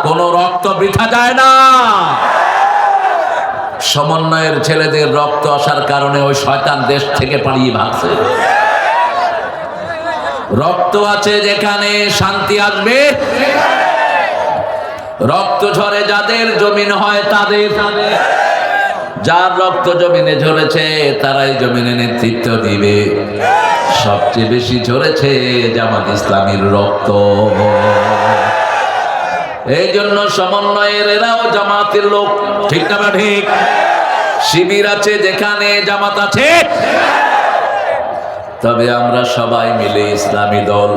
কোনো রক্ত বৃথা যায় না। সমন্বয়ের ছেলেদের রক্ত আসার কারণে ওই শয়তান দেশ থেকে পালিয়ে ভাগছে। রক্ত আছে যেখানে শান্তি আসবে। রক্ত ঝরে যাদের জমিন হয় তাদের, যার রক্ত জমিনে ঝরেছে তারাই জমিনে নেতৃত্ব দিবে। সবচেয়ে বেশি ঝরেছে জামাত ইসলামীর রক্ত। এই জন্য সমন্বয়ের এরাও জামাতের লোক, ঠিক না ঠিক? শিবির আছে যেখানে জামাত আছে। তবে আমরা সবাই মিলে ইসলামী দল,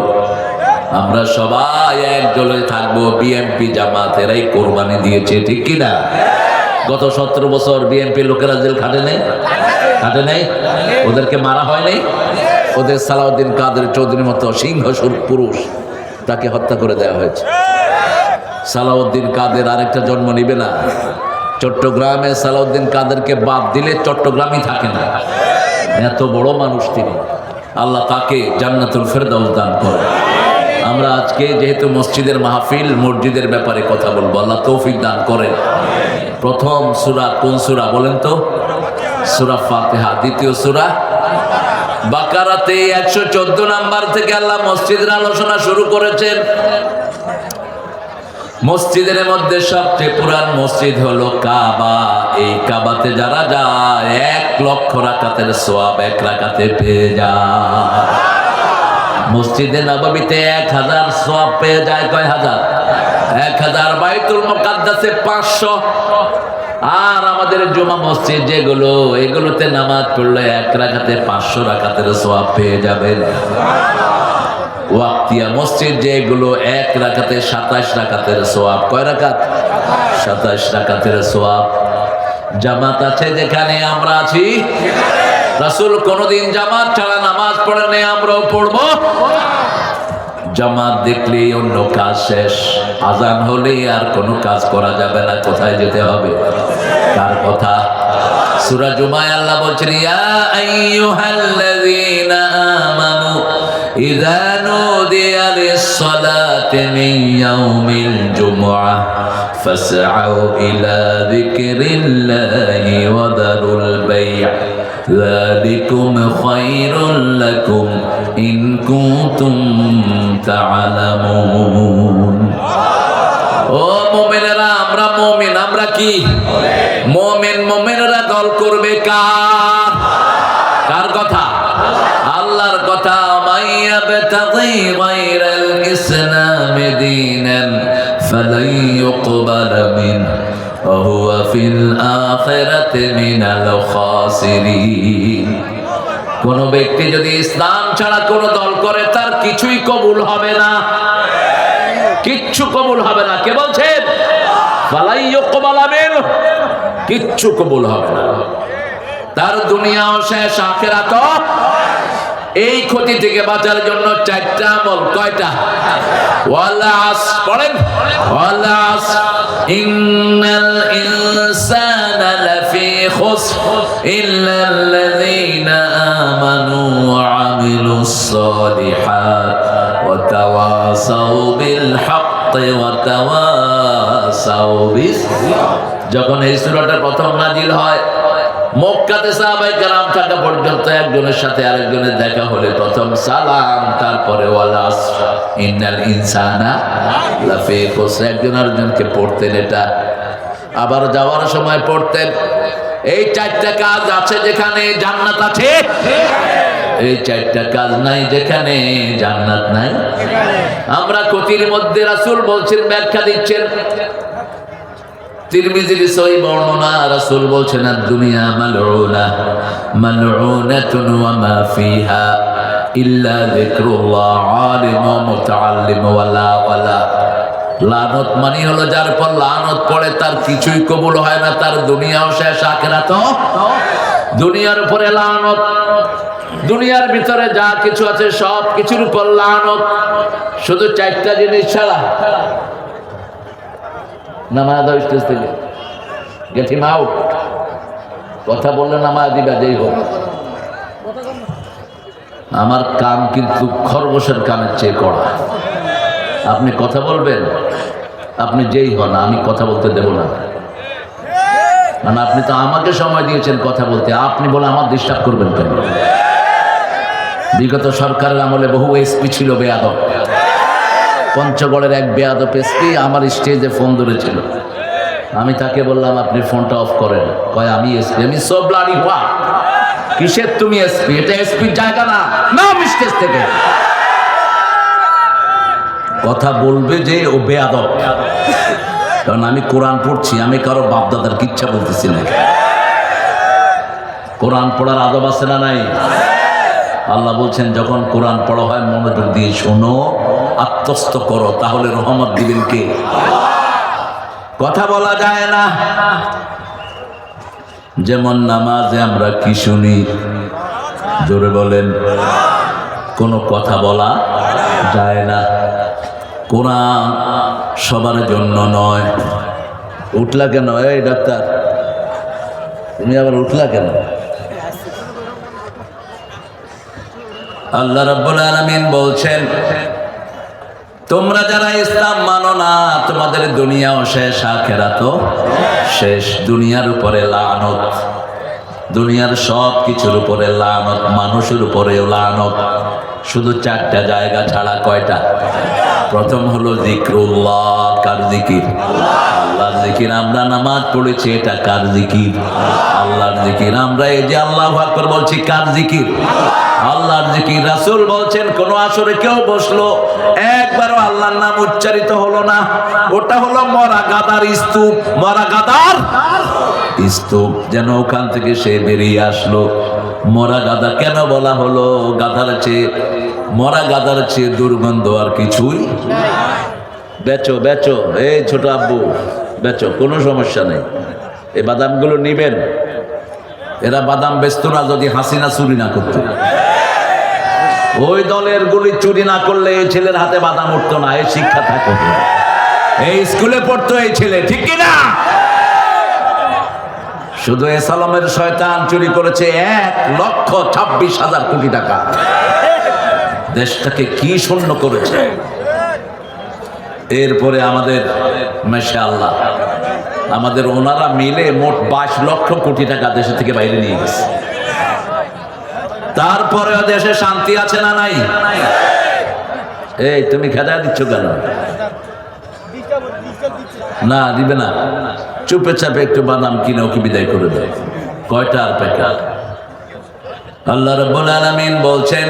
আমরা সবাই এক দলে থাকবো। বিএনপি জামাত এরাই কোরবানি দিয়েছে, ঠিক কিনা? গত 17 বছর বিএনপি লোকেরা জেল খাটে নাই? ওদেরকে মারা হয় নাই? ওদের সালাউদ্দিন কাদের চৌধুরীর মতো সিংহসুর পুরুষ, তাকে হত্যা করে দেওয়া হয়েছে। সালাউদ্দিন কাদের আরেকটা জন্ম নিবে না। চট্টগ্রামে সালাউদ্দিন কাদেরকে বাদ দিলে চট্টগ্রামই থাকে না। এত বড় মানুষ তিনি। আল্লাহ তাকে জান্নাতুল ফেরদাউস দান করে। আমরা আজকে যেহেতু মসজিদের মাহফিল, মসজিদের ব্যাপারে কথা বলবো, আল্লাহ তৌফিক দান করেন। প্রথম সূরা কোন সূরা বলেন তো? সূরা ফাতিহা। দ্বিতীয় সূরা বাকারাতে 114 নাম্বার থেকে আল্লাহ মসজিদের আলোচনা শুরু করেছেন। মসজিদের মধ্যে সবচেয়ে পুরান মসজিদ হলো কাবা। এই কাবাতে যারা যায় 1 লক্ষ রাকাতের সওয়াব 1 রাকাতে পেয়ে যায়। মসজিদে নববীতে 1000 সওয়াব পেয়ে যায়। কয় হাজার? 1000। বাইতুল মুকাদ্দাসে 500। আর আমাদের জুমা মসজিদ যেগুলো, এগুলোতে নামাজ পড়লে 1 রাকাতে 500 রাকাতের সওয়াব পেয়ে যাবেন। ওয়াক্তিয়া মসজিদ যেগুলো 1 রাকাতে 27 রাকাতের সওয়াব। কয় রাকাত? 27 রাকাতের সওয়াব। জামাত আছে যেখানে আমরা আছি। রাসূল কোনদিন জামাত ছাড়া নামাজ পড়েন নাই, আমরাও পড়বো। জামাত দেখলেই অন্য কাজ শেষ। আজান হলে আর কোনো কাজ করা যাবে না। কোথায় যেতে হবে? কার কথা? সূরা জুমায় আল্লাহ বলছেন, ইয়া আইয়ুহাল্লাযীনা আমানু ইযা নুদিয়া লিস-সালাতি মিন ইয়াউমিল জুমআহ ফাসআউ ইলা যিকরিল্লাহি ওয়া দারুল বাই'। যালিকুম খায়রুল লাকুম ইন কুনতুম তা'লামুন। ও মুমিনেরা, আমরা মুমিন। আমরা কি মুমিন? মুমিনেরা দল করবে কার কথা? আল্লাহর কথা। মাইয়াবতাগি গায়রাল ইসলামি দীনান ফালান ইউকবাল মিনহু ওয়া হুয়া ফিল আখিরাতি মিনাল খাসিরিন। কোন ব্যক্তি যদি ইসলাম ছাড়া কোন দল করে তার কিছুই কবুল হবে না। কিচ্ছু কবুল হবে না। কে বলছেন? ফালাই ইউকবাল মিনহু, কিচ্ছু কবুল হবে না। তার দুনিয়াও শেষ, আখিরাতও। এই ক্ষতি থেকে বাঁচার জন্য 4টা আমল। কয়টা? ওয়াল আসর। পড়েন, ওয়াল আসর ইন্নাল ইনসানা লাফি খুসর ইল্লাল্লাযীনা আমানু ওয়া আমিলুস সালিহাত ওয়া তাওয়াসাউ বিল হাক্কি ওয়া তাওয়াসাউ বিস। যখন এই সূরাটা প্রথম নাজিল হয়, মক্কাতে সাহাবায়ে কেরাম থাকা পর্যন্ত একজনের সাথে আরেকজনের দেখা হলে প্রথম সালাম, তারপরে ওয়াল আসর ইন্নাল ইনসানা লাফি খুসর। একজন আরেকজনকে পড়তেন এটা, আবার যাওয়ার সময় পড়তেন। এই 4টা কাজ আছে যেখানে জান্নাত আছে। এই 4টা কাজ নাই যেখানে জান্নাত নাই। আমরা ক্ষতির মধ্যে রাসূল বলছেন, ব্যাখ্যা দিচ্ছেন। তিরমিজির সহিহ বর্ণনা, রাসূল বলছেন, দুনিয়া মালউনা মালউনাতুন ওয়া মা ফিহা ইল্লা যিকরুল্লাহ আলিম ওয়া মুতাআল্লিম ওয়ালা ওয়ালা। লানত মানে হলো যার পর লানত পড়ে তার কিছুই কবুল হয় না, তার দুনিয়াও শেষ, আখিরাতও। দুনিয়ার উপরে লানত, দুনিয়ার ভিতরে যা কিছু আছে সব কিছুর উপর লানত, শুধু 4টা জিনিস ছাড়া। নামাজ দাও স্টেজ থেকে, গেট হিম আউট। কথা বললে নামাজ দিবা, যেই হোক। আমার কান কিন্তু খরগোশের কানের চেয়ে কড়া। আপনি কথা বলবেন, আপনি যেই হন, আমি কথা বলতে দেব না, কারণ আপনি তো আমাকে সময় দিয়েছেন কথা বলতে, আপনি বলে আমার ডিস্টার্ব করবেন কেন? বিগত সরকারের আমলে বহু এসপি ছিল বেয়াদব। পঞ্চগড়ের এক বেয়াদব এসপি আমার স্টেজে ফোন ধরেছিল, আমি তাকে বললাম আপনি ফোনটা অফ করেন। কয় আমি এসপি? আমি সব ব্লাডি হওয়া কিসের তুমি এসপি? এটা এসপির জায়গা না, নাম স্টেজ থেকে। কথা বলবে যে ও বেয়াদব, কারণ আমি কোরআন পড়ছি, আমি কারো বাপদাদার কিচ্ছা বলতেছি না। কোরআন পড়ার আদব আছে না নাই? আল্লাহ বলছেন যখন কোরআন পড়া হয় মনোযোগ দিয়ে শোনো, আত্মস্থ করো, তাহলে রহমত দিবেন কে? কথা বলা যায় না। যেমন নামাজে আমরা কি শুনি, জোরে বলেন, কোনো কথা বলা যায় না। কোরআন সবার জন্য নয়। উঠলা কেন এই ডাক্তার? তুমি আবার উঠলা কেন? আল্লাহ রাব্বুল আলামিন বলছেন, তোমরা যারা ইসলাম মানো না, তোমাদের দুনিয়াও শেষ, আখিরাতও শেষ। দুনিয়ার উপরে লানত, দুনিয়ার সব কিছুর উপরে লানত, মানুষের উপরেও লানত। শুধু 4টা জায়গা ছাড়া। কয়টা? প্রথম হলো জিক্রুল্লাহ। কার জিকির? আল্লাহর জিকির। আমরা নামাজ পড়েছি, এটা কার জিকির? আল্লাহর জিকির। আমরা এই যে আল্লাহু আকবার বলছি, কার জিকির? আল্লাহর জিকির। রাসূল বলছেন কোন আসরে কেউ বসলো একবারও আল্লাহর নাম উচ্চারিত হলো না, ওটা হলো মরা গাদার স্তূপ। মরা গাদার স্তূপ, যেন ওখান থেকে সে বেরিয়ে আসলো। মরা গাদা কেন বলা হলো? গাদার চেয়ে, মরা গাদার চেয়ে দুর্গন্ধ আর কিছুই। বেচো বেচো, এই ছোট আব্বু বেচো, কোনো সমস্যা নেই। এই বাদামগুলো নিবেন। এরা বাদাম বেচত না যদি হাসিনা চুরি না করতো। ওই দলের গুলি চুরি না করলে এই ছেলের হাতে বাদাম উঠতো না। এই শিক্ষা থাকতো, এই স্কুলে পড়তো এই ছেলে, ঠিক কিনা? শুধু এসালামের শয়তান চুরি করেছে 1,26,000 কোটি টাকা। দেশটাকে কি শূন্য করেছে। এরপরে আমাদের মাশাআল্লাহ আমাদের ওনারা মিলে মোট 22 লক্ষ কোটি টাকা দেশ থেকে বাইরে নিয়ে গেছে। তারপরে দেশে শান্তি আছে না নাই? এই তুমি খেদা দিচ্ছ কেন? না দিবে না, চুপে চাপে একটু বাদাম কিনে ওকে বিদায় করে দেয়। কয়টা আর প্যাকেট? আল্লাহ রাব্বুল আলামিন বলছেন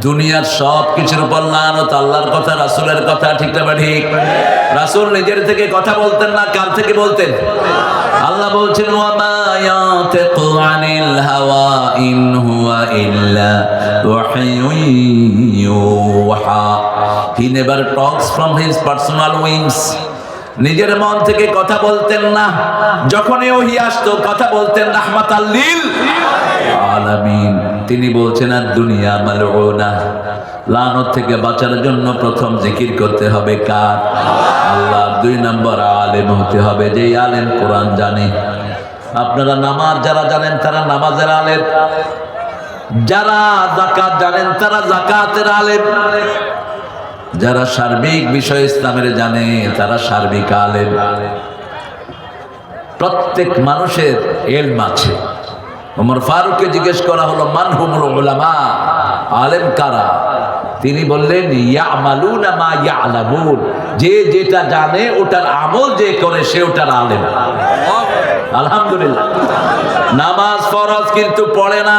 দুনিয়ার সব কিছুর উপর লানত। আল্লাহর কথা, রাসূলের কথা, ঠিক না ঠিক? রাসূল নিজের থেকে কথা বলতেন না, কার থেকে বলতেন? আল্লাহ বলছেন ওয়া মা ইয়াতিকু আনিল হাওয়া ইন হুয়া ইল্লা ওয়াহয়ুন ইউহা। He never talks from his personal wings. নিজের মন থেকে কথা বলতেন না। যখনই ওহী আসতো কথা বলতেন রাহমাতাল লিল আলামিন। তিনি বলছেন আর দুনিয়া মালউনা, লানত থেকে বাঁচার জন্য প্রথম জিকির করতে হবে কার? আল্লাহ। 2 নম্বর আলেম হতে হবে, যেই আলেম কোরআন জানে। আপনারা নামাজ যারা জানেন তারা নামাজের আলেম, যারা যাকাত জানেন তারা যাকাতের আলেম, যারা সার্বিক বিষয় ইসলামের জানে তারা সার্বিক আলেম। প্রত্যেক মানুষের ইলম আছে। ওমর ফারুককে জিজ্ঞেস করা হলো মান হুমুল উলামা, আলেম কারা? তিনি বললেন ইয়ামালুনা মা ইয়ালামুন, যে যেটা জানে ওটার আমল যে করে সে ওটার আলেম। আলহামদুলিল্লাহ। নামাজ ফরজ কিন্তু পড়ে না,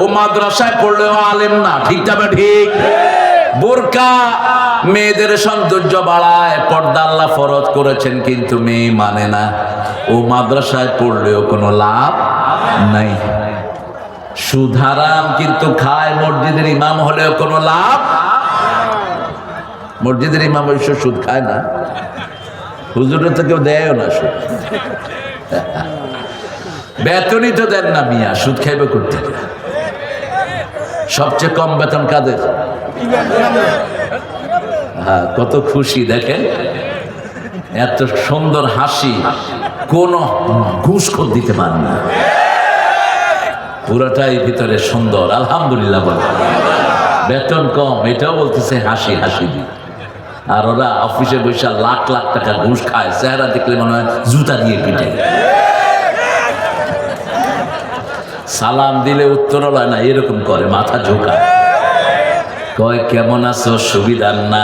ও মাদ্রাসায় পড়লেও আলেম না, ঠিক যাবে ঠিক? বোরকা মেয়েদের সৌন্দর্য বাড়ায়, পর্দা আল্লাহ ফরজ করেছেন কিন্তু মেয়ে মানে না, ও মাদ্রাসায় পড়লেও কোনো লাভ নাই। সুদ হারাম কিন্তু খায়, মসজিদের ইমাম হলেও কোনো লাভ। মসজিদের ইমাম অবশ্য সুদ খায় না, হুজুরে তো কেউ দেয়ও না সুদ। বেতনই তো দেন না মিয়া, সুদ খাইবে করতে। সবচেয়ে কম বেতন কাদের? হ্যাঁ, কত খুশি দেখেন, এত সুন্দর হাসি, কোন ঘুষখোর দিতে পারে না, পুরাটাই ভিতরে সুন্দর। আলহামদুলিল্লাহ বলে। বেতন কম এটাও বলতেছে হাসি হাসি দিয়ে। আর ওরা অফিসে বসে লাখ লাখ টাকা ঘুষ খায়, চেহারা দেখলে মনে হয় জুতা দিয়ে পিটে। সালাম দিলে উত্তর হয় না, এরকম করে মাথা ঝোঁকায়, কয় কেমন আছো, সুবিধার না,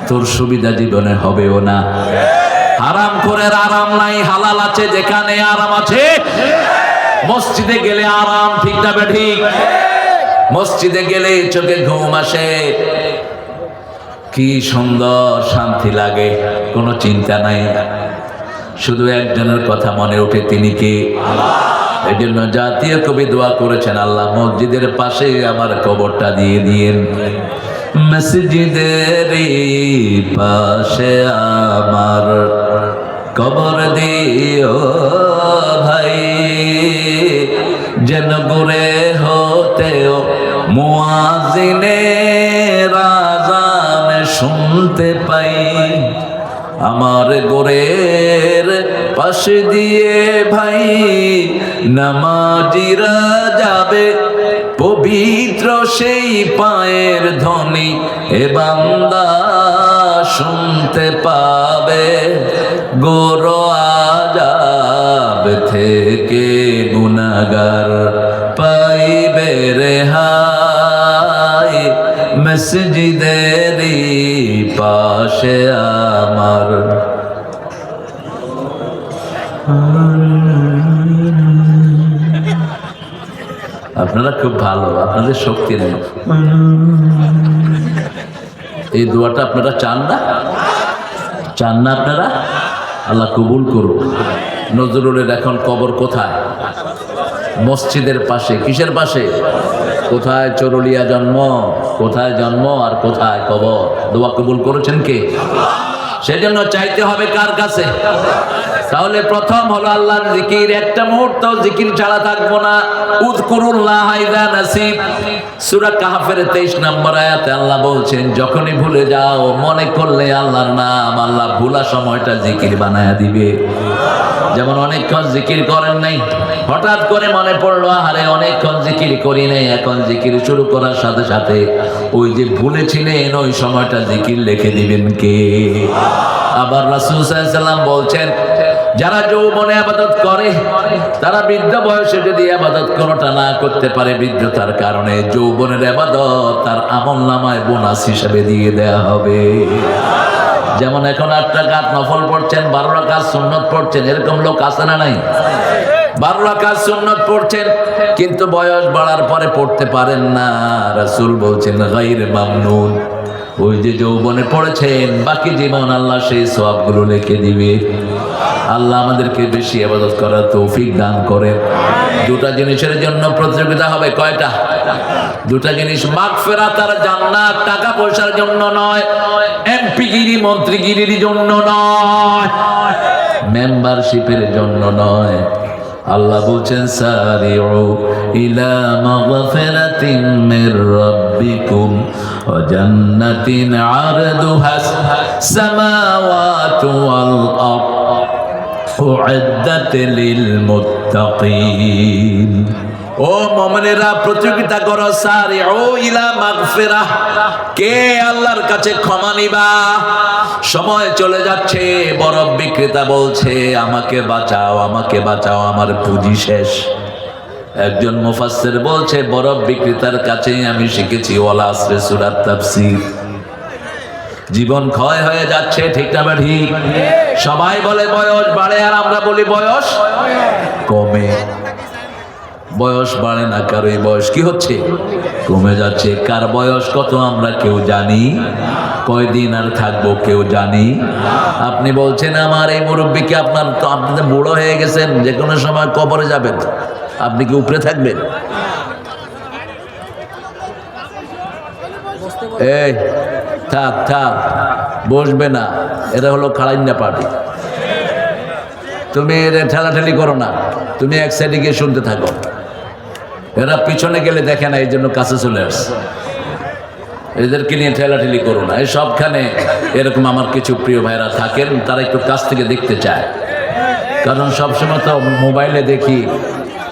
তোর সুবিধা জীবনে হবেও না। আরাম করে আরাম নাই, হালাল আছে যেখানে আরাম আছে। মসজিদে গেলে আরাম, ঠিক না ঠিক? মসজিদে গেলে চোখে ঘুম আসে, কি সুন্দর শান্তি লাগে, কোনো চিন্তা নাই, শুধু একজনের কথা মনে ওঠে, তিনি কে? এই জন্য জাতীয় কবি দোয়া করেছেন, আল্লাহ মসজিদের পাশে আমার কবরটা দিয়ে দিয়েন, মসজিদের পাশে আমার কবর দিও ভাই, যেন ঘুরে হতেও মুয়াজ্জিনের আযান শুনতে পাই। আমার গোরের পাশে দিয়ে ভাই নামাজিরা যাবে, পবিত্র সেই পায়ের ধ্বনি এ বান্দা শুনতে পাবে। গোর আযাব থেকে গুনাহগার পাইবে রেহাই, মসজিদের পাশে আমার। আপনারা খুব ভালো, আপনাদের শক্তি নেই। এই দোয়াটা আপনারা চান না? চান না আপনারা? আল্লাহ কবুল করুন। নজরুলের এখন কবর কোথায়? মসজিদের পাশে। কিসের পাশে? কোথায় চরুলিয়া জন্ম, কোথায় জন্ম আর কোথায় কবর। দোয়া কবুল করেছেন কে? সেজন্য চাইতে হবে কার কাছে? তাহলে প্রথম হলো আল্লাহর জিকির। একটা মুহূর্ত জিকির ছাড়া থাকবো না। উযকুরুল্লাহ ইযা নাসিব। সূরা কাহফের 23 নম্বর আয়াতে আল্লাহ বলছেন, যখনই ভুলে যাও, মনে করলে আল্লাহর নাম, আল্লাহ ভুলা সময়টা জিকির বানায়া দিবে। যেমন অনেকক্ষণ জিকির করেন নাই, হঠাৎ করে মনে পড়লো আরে অনেকক্ষণ জিকির করি নাই, এখন জিকির শুরু করার সাথে সাথে ওই যে ভুলেছিলেন ওই সময়টা জিকির লিখে দিবেন কে? আবার রাসূল সাল্লাল্লাহু আলাইহি ওয়াসাল্লাম বলছেন, যারা যৌবনে ইবাদত করে তারা বৃদ্ধ বয়সে যদি ইবাদত কোনটা না করতে পারে, বৃদ্ধতার কারণে যৌবনের ইবাদত তার আমলনামায় বোনাস হিসেবে দিয়ে দেয়া হবে। যেমন এখন 8 রাকাত নফল পড়ছেন, 12 রাকাত সুন্নত পড়ছেন, এরকম লোক আছে না নাই? 12 রাকাত সুন্নত পড়ছেন কিন্তু বয়স বাড়ার পরে পড়তে পারেন না। রাসূল বলছেন গায়রে মামনুন। ওই যে যৌবনে পড়েছেন, বাকি জীবন আল্লাহ সেই সওয়াবগুলো লিখে দিবে। আল্লাহ আমাদেরকে বেশি ইবাদত করার তৌফিক দান করেন। দুটা জিনিসের জন্য প্রতিযোগিতা হবে। কয়টা? দুটা জিনিস, মাগফিরাত আর জান্নাত। টাকা পয়সার জন্য নয়, এমপিগিরি মন্ত্রীগিরির জন্য নয়, মেম্বারশিপের জন্য নয়। আল্লাহ বলছেন সারিউ ইলা মাগফিরাতিন মির রাব্বিকুম ওয়া জান্নাতিন আরদুহাস সামাওয়াতু ওয়াল আরদ উইদ্দাত লিল মুত্তাকিন। ও মুমিনেরা, প্রতিযোগিতা করো, সারিউ ইলা মাগফিরাহ। কে আল্লাহর কাছে ক্ষমা নিবা? সময় চলে যাচ্ছে, বরফ বিক্রেতা বলছে আমাকে বাঁচাও, আমাকে বাঁচাও, আমার পুঁজি শেষ। একজন মুফাসসির বলছে বরফ বিক্রেতার কাছে আমি শিখেছি ওয়াল আসরে সূরা তাফসীর। জীবন ক্ষয় হয়ে যাচ্ছে, ঠিক না ঠিক? সবাই বলে বয়স বাড়ে, আর আমরা বলি বয়স কমে। বয়স বাড়ে না, কারো বয়স কি হচ্ছে? কমে যাচ্ছে। কার বয়স কত আমরা কেউ জানি, কয়দিন আর থাকবো কেউ জানি। আপনি বলছেন আমার এই মুরব্বীকে, আপনার তো আপনি তো বুড়ো হয়ে গেছেন, যে কোনো সময় কবরে যাবেন, আপনি কি উপরে থাকবেন? এই থাক থাক, বসবে না, এরা হলো খাড়াইন্না পার্টি। তুমি এদের ঠেলাঠেলি করো না, তুমি এক সাইডে গিয়ে শুনতে থাকো। এরা পিছনে গেলে দেখে না, এই জন্য কাছে চলে আসছে। এদেরকে নিয়ে ঠেলাঠেলি করো না। এই সবখানে এরকম আমার কিছু প্রিয় ভাইরা থাকেন, তারা একটু কাছ থেকে দেখতে চায়, কারণ সবসময় তো মোবাইলে দেখি,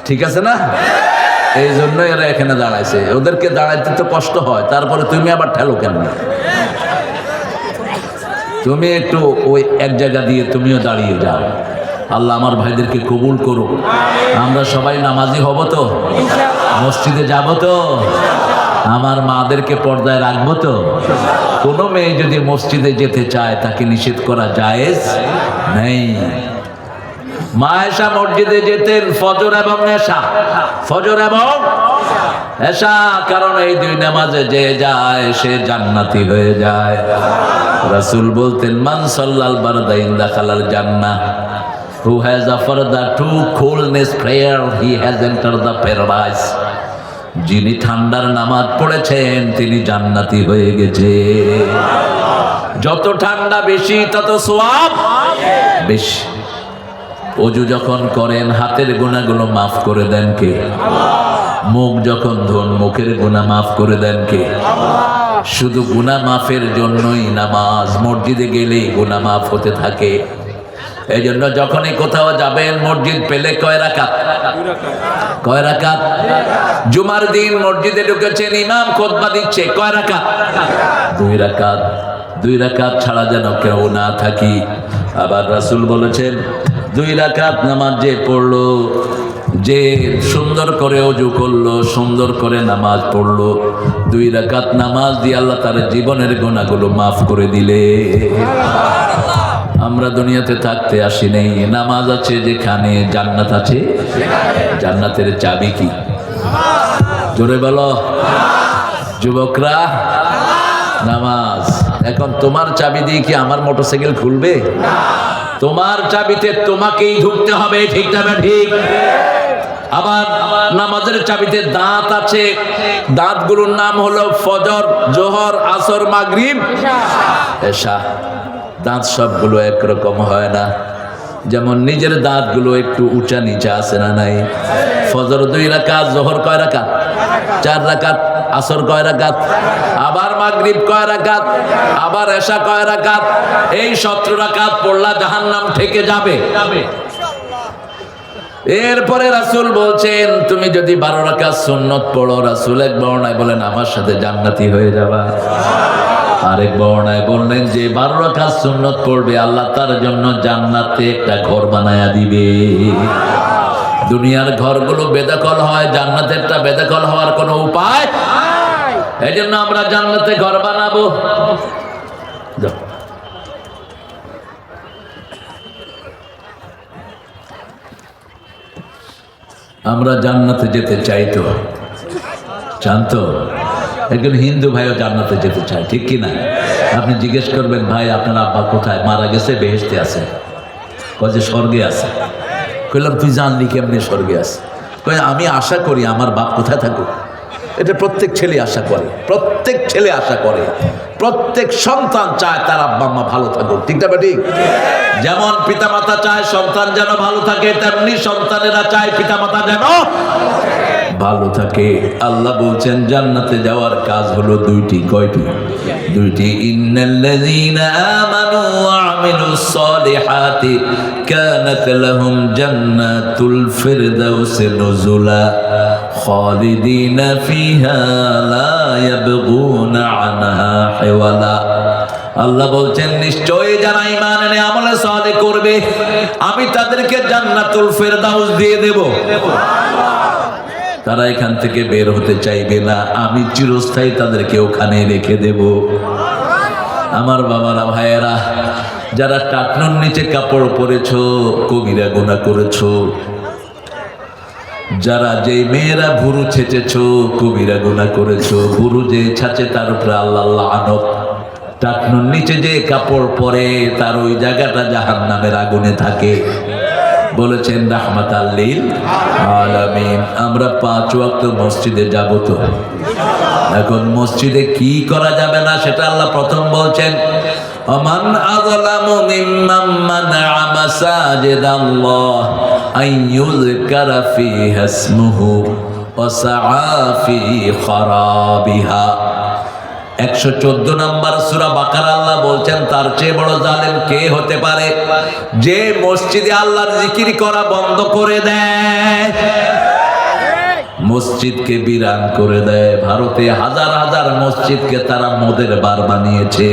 ঠিক আছে না? এই জন্য এরা এখানে দাঁড়াইছে। ওদেরকে দাঁড়াইতে তো কষ্ট হয়, তারপরে তুমি আবার ঠেলো কেন? তুমি একটু ওই এক জায়গা দিয়ে তুমিও দাঁড়িয়ে যাও। আল্লাহ আমার ভাইদেরকে কবুল করো। আমরা সবাই নামাজি হব তো, মসজিদে যাব তো, আমার মাদেরকে পর্দায় রাখবো তো। কোনো মেয়ে যদি মসজিদে যেতে চায় তাকে নিষেধ করা জায়েজ নেই। মা এশা মসজিদে যেতেন ফজর এবং এশা, ফজর এবং এশা, কারণ এই দুই নামাজে যে যায় সে জান্নাতি হয়ে যায়। রাসূল বলতেন মান সাল্লাল বারদাইন দাখালাল জান্নাহ, who has offered the two coolness prayer he has entered the paradise. যিনি ঠান্ডার নামাজ পড়েছেন তিনি জান্নাতি হয়ে গেছে। যত ঠান্ডা বেশি তত সওয়াব বেশি। ওযু যখন করেন হাতের গুনাহগুলো মাফ করে দেন কে? মুখ যখন ধোন মুখের গুনাহ মাফ করে দেন কে? শুধু গুনাহ মাফের জন্যই নামাজ, মসজিদে গেলেই গুনাহ মাফ হতে থাকে। এই জন্য যখনই কোথাও যাবেন মসজিদ পেলে কয় রাকাত? কয় রাকাত? জুমার দিন মসজিদে ঢুকেছেন, ইমাম খুতবা দিচ্ছে, কয় রাকাত? 2 রাকাত। 2 রাকাত ছাড়া যেন কেউ না থাকি। আবার রাসূল বলেছেন 2 রাকাত নামাজ যে পড়লো, যে সুন্দর করে ওযু করলো, সুন্দর করে নামাজ পড়লো, 2 রাকাত নামাজ দিয়ে আল্লাহ তার জীবনের গুনাহগুলো মাফ করে দিলে। আমরা দুনিয়াতে থাকতে আসি নাই, নামাজ আছে যেখানে জান্নাত আছে। জান্নাতের চাবি কি? জোরে বলো যুবকরা, নামাজ। এখন তোমার চাবি দিয়ে কি আমার মোটরসাইকেল খুলবে? তোমার চাবিতে তোমাকেই ঢুকতে হবে, ঠিক না ঠিক? আবার নামাজের চাবিতে দাঁত আছে, দাঁতগুলোর নাম হলো ফজর, জোহর, আসর, মাগরিব, এশা। দাঁত সবগুলো একরকম হয় না। যেমন নিজের দাঁতগুলো একটু উঁচা নিচা আছে না নাই? ফজর 2 রাকাত, জোহর কয় রাকাত? 4 রাকাত, আসর কয় রাকাত? আবার মাগরিব কয় রাকাত? আবার এশা কয় রাকাত? এই 17 রাকাত পড়লা জাহান্নাম থেকে যাবে। এরপরে রাসূল বলছেন তুমি যদি 12 রাকাত সুন্নত পড়ো, রাসূল এক বর্ণনায় বলেন আমার সাথে জান্নাতি হয়ে যাবা। আরেক বর্ণনায় বললেন যে 12 রাকাত সুন্নত পড়বে আল্লাহ তার জন্য জান্নাতে একটা ঘর বানায়া দিবে। দুনিয়ার ঘরগুলো বেদখল হয়, জান্নাতেরটা বেদখল হওয়ার কোনো উপায় নাই। এজন্য আমরা জান্নাতে ঘর বানাবো। আমরা জান্নাতে যেতে চাই তো, চান তো? একজন হিন্দু ভাইও জান্নাতে যেতে চায়, ঠিক কি না? আপনি জিজ্ঞেস করবেন ভাই আপনার আব্বা কোথায়? মারা গেছে, বেহেশতে আছে। কয় যে স্বর্গে আছে। কইলাম তুই জানলি কেমনি স্বর্গে আছে? কয় আমি আশা করি আমার বাপ কোথায় থাকুক। এটা প্রত্যেক ছেলে আশা করে, প্রত্যেক ছেলে আশা করে, প্রত্যেক সন্তান চায় তার আব্বা আম্মা ভালো থাকুক, ঠিক না ঠিক? যেমন পিতামাতা চায় সন্তান যেন ভালো থাকে, তেমনি সন্তানেরা চায় পিতামাতা যেন ভালো থাকে। আল্লাহ বলছেন জান্নাতে যাওয়ার কাজ হলো 2টি। কয়টি? 2টি। ইন্নাল্লাযীনা আমানু ওয়া আমিলুস সালিহাতি কানাত লাহুম জান্নাতুল ফিরদাউসি নুজুলা খালিদিনা ফিহা লা ইয়াবগুনা আনহা হিওয়ালা। আল্লাহ বলছেন নিশ্চয়ই যারা ঈমান এনে আমলে সালেহ করবে আমি তাদেরকে জান্নাতুল ফিরদাউস দিয়ে দেব। তারা এখান থেকে বের হতে চাইবে না, আমি চিরস্থায়ী তাদেরকে ওখানে রেখে দেব। আমার বাবারা, ভাইয়েরা, যারা টাকনুর নিচে কাপড় পরেছো কবিরা গুনাহ করেছো, যারা যে মেয়েরা ভুরু ছেচেছো কবিরা গুনাহ করেছো, ভুরু যে ছাচে তার উপরে আল্লাহ লানত। টাকনুর নিচে যে কাপড় পরে তার ওই জায়গাটা জাহান্নামের আগুনে থাকে। বলেছেন রাহমাতাল লিল আলামিন। আমরা 5 ওয়াক্ত মসজিদে যাব তো। এখন মসজিদে কি করা যাবে না সেটা আল্লাহ প্রথম বলছেন, আমান আযলামু মিম্মান মানআ মাসাজিদাল্লাহ আইয়ুযকারা ফিহা ইসমুহু ওয়া সাআ ফি খারাবিহা। 114 নম্বর সূরা বাকারা আল্লাহ বলছেন তার চেয়ে বড় জালেম কে হতে পারে যে মসজিদে আল্লাহর জিকির করা বন্ধ করে দেয়, মসজিদকে বিরান করে দেয়। ভারতে হাজার হাজার মসজিদকে তারা মদের বার বানিয়েছে।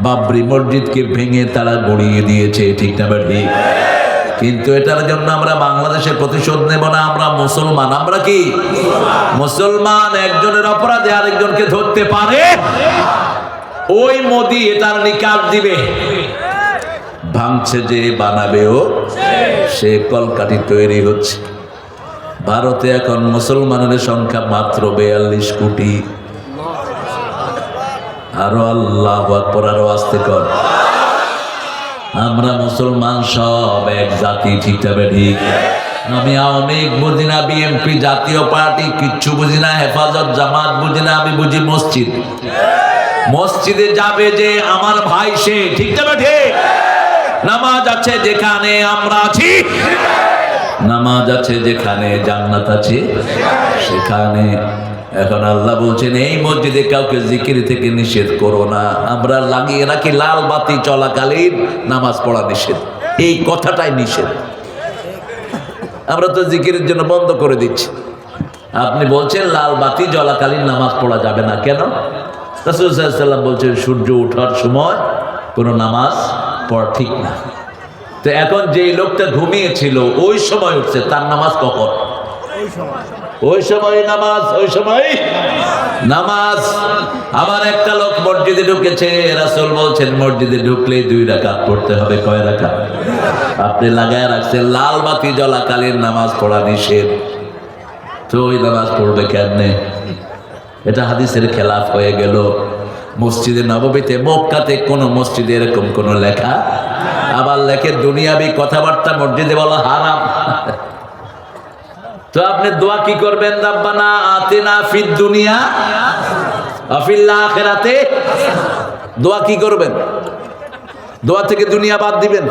বাবরি মসজিদকে ভেঙে তারা গড়িয়ে দিয়েছে, ঠিক না ঠিক? কিন্তু এটার জন্য আমরা বাংলাদেশে প্রতিশোধ নেব না। আমরা মুসলমান, আমরা কি মুসলমান? একজনের অপরাধে আরেকজনকে ধরতে পারে, ওই মোদি এটার নিকাশ দিবে। ভাঙছে যে বানাবেও সে, কলকাঠি তৈরি হচ্ছে। ভারতে এখন মুসলমানের সংখ্যা মাত্র 42 কোটি। আরো আল্লাহু আকবার, আরো আস্তে কর। আমরা মুসলমান সব এক জাতি, ঠিক না ঠিক? আমি আওয়ামী লীগ বুঝি না, বিএনপি জাতীয় পার্টি কিচ্ছু বুঝি না, হেফাজত জামাত বুঝি না, আমি বুঝি মসজিদ। মসজিদে যাবে যে আমার ভাই সে, ঠিক না ঠিক? নামাজ আছে যেখানে আমরা আছি, নামাজ আছে যেখানে জান্নাত আছে সেখানে। এখন আল্লাহ বলছেন এই মসজিদে কাউকে জিকির থেকে নিষেধ করো না। আমরা লাগিয়ে রাখি লাল বাতি চলাকালীন নামাজ পড়া নিষেধ, এই কথাটাই নিষেধ। আমরা তো জিকিরের জন্য বন্ধ করে দিচ্ছি। আপনি বলছেন লাল বাতি জ্বলাকালীন নামাজ পড়া যাবে না, কেন? রাসূল সাল্লাল্লাহু আলাইহি ওয়াসাল্লাম বলছেন সূর্য ওঠার সময় কোনো নামাজ পড়া ঠিক না। তো এখন যেই লোকটা ঘুমিয়েছিল ওই সময় উঠছে, তার নামাজ কখন? ওই সময় নামাজ, ওই সময় নামাজ। আবার একটা লোক মসজিদে ঢুকেছে, রাসূল বলছেন মসজিদে ঢুকলে 2 রাকাত পড়তে হবে। কয় রাকাত? আপনি লাগায় রাখছেন লাল বাতি জ্বলাকালীন নামাজ পড়া নিষেধ, তো ওই নামাজ পড়বে কেমনে? এটা হাদিসের খেলাফ হয়ে গেল। মসজিদে নববীতে, মক্কাতে কোন মসজিদে এরকম কোন লেখা? আবার লেখে দুনিয়াবি কথাবার্তা মসজিদে বলা হারাম। তো আপনি দোয়া কি করবেন? রাব্বানা আতিনা ফিদ দুনিয়া ওয়া ফিল আখিরাতি। দোয়া কি করবেন? দোয়া থেকে দুনিয়া বাদ দিবেন?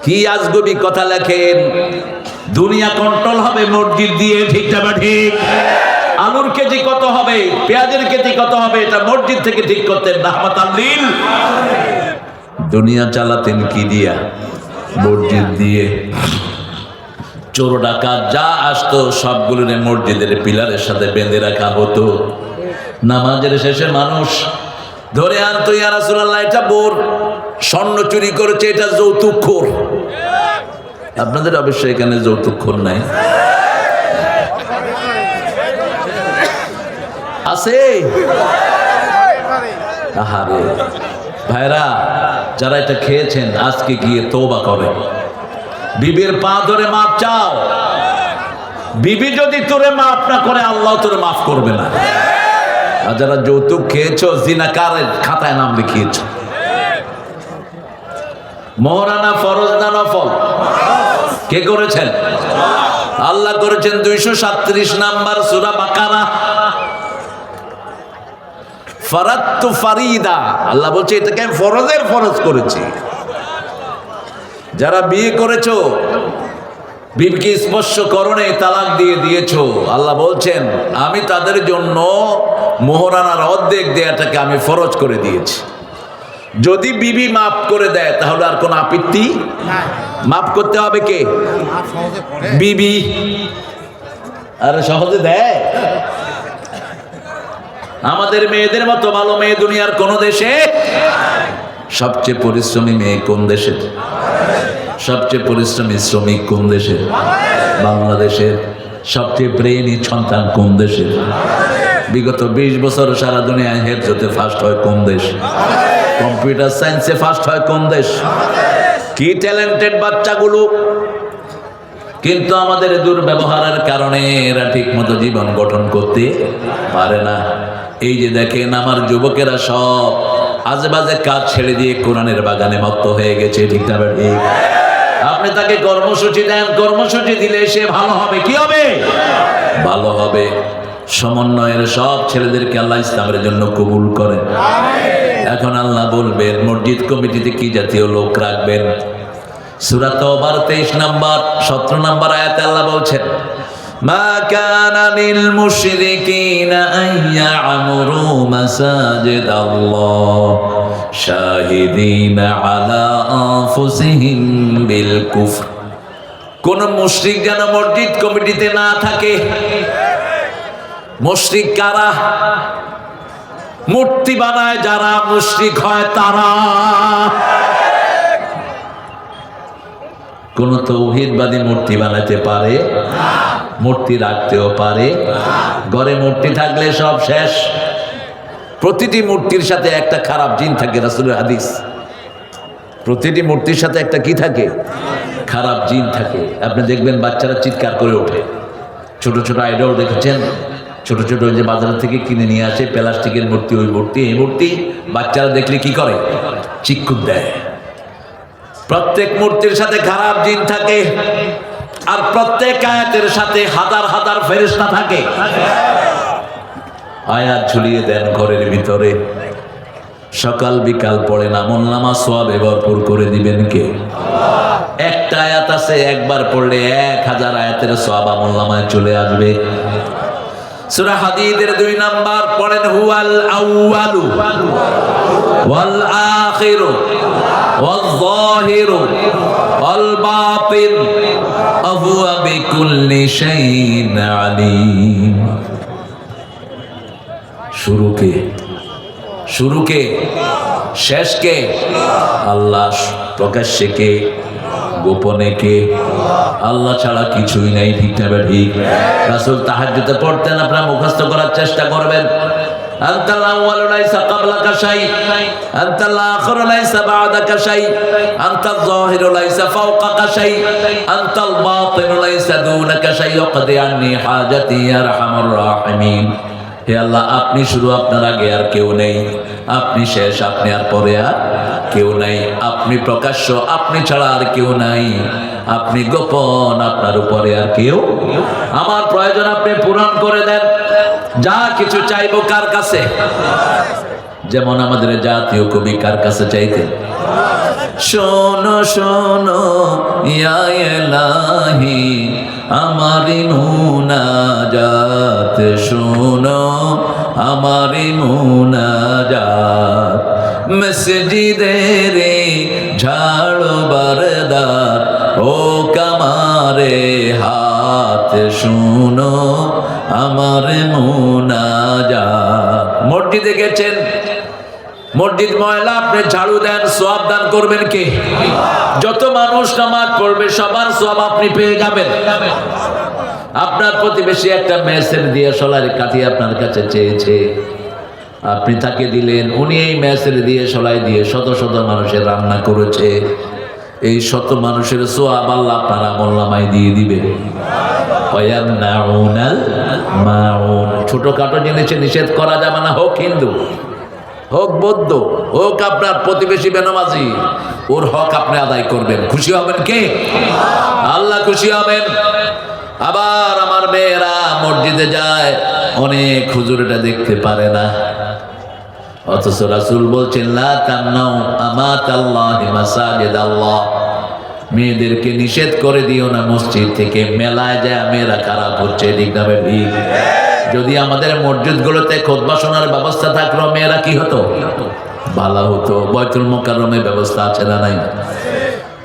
কি আজগবি কথা লেখেন। দুনিয়া কন্ট্রোল হবে মসজিদ দিয়ে, ঠিক না ঠিক? আলুর কেজি কত হবে, পেঁয়াজের কেজি কত হবে, এটা মসজিদ থেকে ঠিক করতেন রাহমাতাল লিল। দুনিয়া চালাতেন কি দিয়া? মসজিদ দিয়ে। চোর ডাকাত যা আসতো সবগুলো মসজিদের পিলারের সাথে বেঁধে রাখা হতো। নামাজের শেষে মানুষ ধরে আনতো, ইয়া রাসূলুল্লাহ এটা বোর স্বর্ণ চুরি করেছে, এটা যৌতুকখোর। আপনাদের অবশ্যই এখানে যৌতুকখোর নাই আছে? আহারে ভাইরা, যারা এটা খেয়েছেন আজকে গিয়ে তওবা করেন, বিবির পা ধরে মাপ চাও। বিবি যদি তোরে মাফ না করে আল্লাহ তোরে মাফ করবে না। আর যারা যৌতুক খেয়েছো, জিনাকারের খাতায় নাম লিখিয়েছো। মোহরানা ফরজ না নফল? কে করেছেন? আল্লাহ করেছেন। 237 নাম্বার সূরা বাকারা, ফারাদতু ফারিদা। আল্লাহ বলছে এটাকে আমি ফরজের ফরজ করেছি। যারা বিয়ে করেছো, বিবিকে স্পর্শ করনে তালাক দিয়ে দিয়েছো, আল্লাহ বলছেন আমি তাদের জন্য মোহরানার অর্ধেক দেয়াটাকে আমি ফরজ করে দিয়েছি। যদি বিবি মাফ করে দেয় তাহলে আর কোনো আপত্তি নাই। মাফ করতে হবে কে? বিবি। আরে সহজে দেয়? আমাদের মেয়েদের মতো ভালো মেয়ে দুনিয়ার কোন দেশে? সবচেয়ে পরিশ্রমী মেয়ে কোন দেশের? সবচেয়ে পরিশ্রমী শ্রমিক কোন দেশের? বাংলাদেশের। সবচেয়ে ব্রেইনি সন্তান কোন দেশের? বিগত 20 বছর সারা দুনিয়ায় হেফজতে ফার্স্ট হয় কোন দেশ? কম্পিউটার সায়েন্সে ফার্স্ট হয় কোন দেশ? কি ট্যালেন্টেড বাচ্চাগুলো, কিন্তু আমাদের দুর্ব্যবহারের কারণে এরা ঠিক মতো জীবন গঠন করতে পারে না। এই যে দেখেন আমার যুবকেরা সব আজেবাজে কাজ ছেড়ে দিয়ে কোরআনের বাগানে মত্ত হয়ে গেছে, ঠিক না ঠিক? আপনি তাকে কর্মসূচি দেন, কর্মসূচি দিলে সে ভালো হবে। কি হবে? ভালো হবে। সমন্বয়ের সব ছেলেদেরকে আল্লাহ ইসলামের জন্য কবুল করেন। এখন আল্লাহ বলবেন মসজিদ কমিটিতে কি জাতীয় লোক রাখবেন। সূরা তাওবার 23 নাম্বার 17 নাম্বার আয়াতে আল্লাহ বলছেন মা কানা লিল মুশরিকিনা আন ইয়া'মুরু মাসাজিদাল্লাহ শাহিদিনা আলা আনফুসিহিম বিল কুফর। কোন মুশরিক যেন মসজিদ কমিটিতে না থাকে। মুশরিক কারা? মূর্তি বানায় যারা মুশরিক হয় তারা। কোন তৌহিদবাদী মূর্তি বানাতে পারে? মূর্তি রাখতেও পারে? ঘরে মূর্তি থাকলে সব শেষ। প্রতিটি মূর্তির সাথে একটা খারাপ জিন থাকে, রাসূলের হাদিস। প্রতিটি মূর্তির সাথে একটা কি থাকে? খারাপ জিন থাকে। আপনি দেখবেন বাচ্চারা চিৎকার করে ওঠে। ছোট ছোট আইডল দেখেছেন? ছোট ছোট ওই যে বাজার থেকে কিনে নিয়ে আসে প্লাস্টিকের মূর্তি, ওই মূর্তি এই মূর্তি, বাচ্চারা দেখলে কি করে? চিৎকার দেয়। প্রত্যেক মূর্তির সাথে খারাপ জিন থাকে, আর প্রত্যেক আয়াতের সাথে হাজার হাজার ফেরেশতা থাকে। আয়াত ঝুলিয়ে দেন ঘরের ভিতরে, সকাল বিকাল পড়েন, আমলনামা সওয়াবে ভরপুর করে দিবেন কে? একটা আয়াত আছে, একবার পড়লে 1000 আয়াতের সওয়াব আমলনামায় চলে আসবে। সূরা হাদীদের 2 নাম্বার পড়েন, হুয়াল আউয়ালু ওয়াল আখিরু ওয়াল যাহিরু ওয়াল বাতিন ওয়া হুয়া বিকুল্লি শাইইন আলীম। শুরু কে? শেষ কে? আল্লাহ। প্রকাশ্যে কে? গোপনে কে? আল্লাহ ছাড়া কিছুই নাই। ঠিক না ঠিক? রাসূল তাহাজ্জুদে পড়তেন, আপনারা মুখস্থ করার চেষ্টা করবেন। আনতাল আউয়ালু লাইসা ক্বাবলাকা শাই, আনতাল আখিরু লাইসা বা'দাকা শাই, আনতাল যাহিরু লাইসা ফাওকাকা শাই, আনতাল বাতিনু লাইসা দুনাকা শাই, ওয়াকদি আন্নী হাজাতি ইয়া আরহামার রাহিমিন। হে আল্লাহ, আপনি শুরু, আপনার আগে আর কেউ নেই। আপনি শেষ, আপনি আর পরে আর কেউ নাই। আপনি প্রকাশ্য, আপনি ছাড়া আর কেউ নাই। আপনি গোপন, আপনার উপরে আর কেউ। আমার প্রয়োজন আপনি পূরণ করে দেন। যা কিছু চাইবো কার কাছে? যেমন আমাদের জাতীয় কবি কার কাছে চাইতেন? শোনো শোনো ইয়া ইলাহি আমারি মুনাজাত, শোনো আমারি মুনাজাত, মসজিদের ঝাড়ো বারদার ও কামারে হাত, শোনো আমার মুনাজাত। মসজিদে গেছেন, মসজিদ ময়লা, আপনি ঝাড়ু দেন, সওয়াব দান করবেন কে? যত মানুষ নামাজ পড়বে সবার সওয়াব আপনি পেয়ে যাবেন। আপনার প্রতিবেশী একটা মেসের দিয়ে সলার কাঠি আপনার কাছে চেয়েছে, আপনি তাকে দিলেন। উনি এই মেসের দিয়ে সলাই দিয়ে শত শত মানুষের রান্না করেছে। এই শত মানুষের সওয়াব আল্লাহ আপনার আমলনামায় দিয়ে দিবে। ছোটখাটো জিনিসে নিষেধ করা যাবে না, হোক হিন্দু, হোক বৌদ্ধ, হোক আপনার প্রতিবেশী বেনামাজি, ওর হক আপনি আদায় করবেন। খুশি হবেন কে? আল্লাহ খুশি হবেন। আবার আমার মেয়েরা মসজিদে যায়, অনেক হুজুর এটা দেখতে পারে না, অথচ রাসূল বলছেন লা তামনাউ আমাতাল্লাহি মাসাজিদাল্লাহ, মেয়েদেরকে নিষেধ করে দিও না মসজিদ থেকে। মেলায় যায় মেয়েরা খারাপ হচ্ছে। ঠিক না ঠিক? যদি আমাদের মসজিদগুলোতে খুতবা শোনার ব্যবস্থা থাকলো, মেয়েরা কি হতো? ভালো হতো। বাইতুল মুকাররমে ব্যবস্থা আছে না নাই?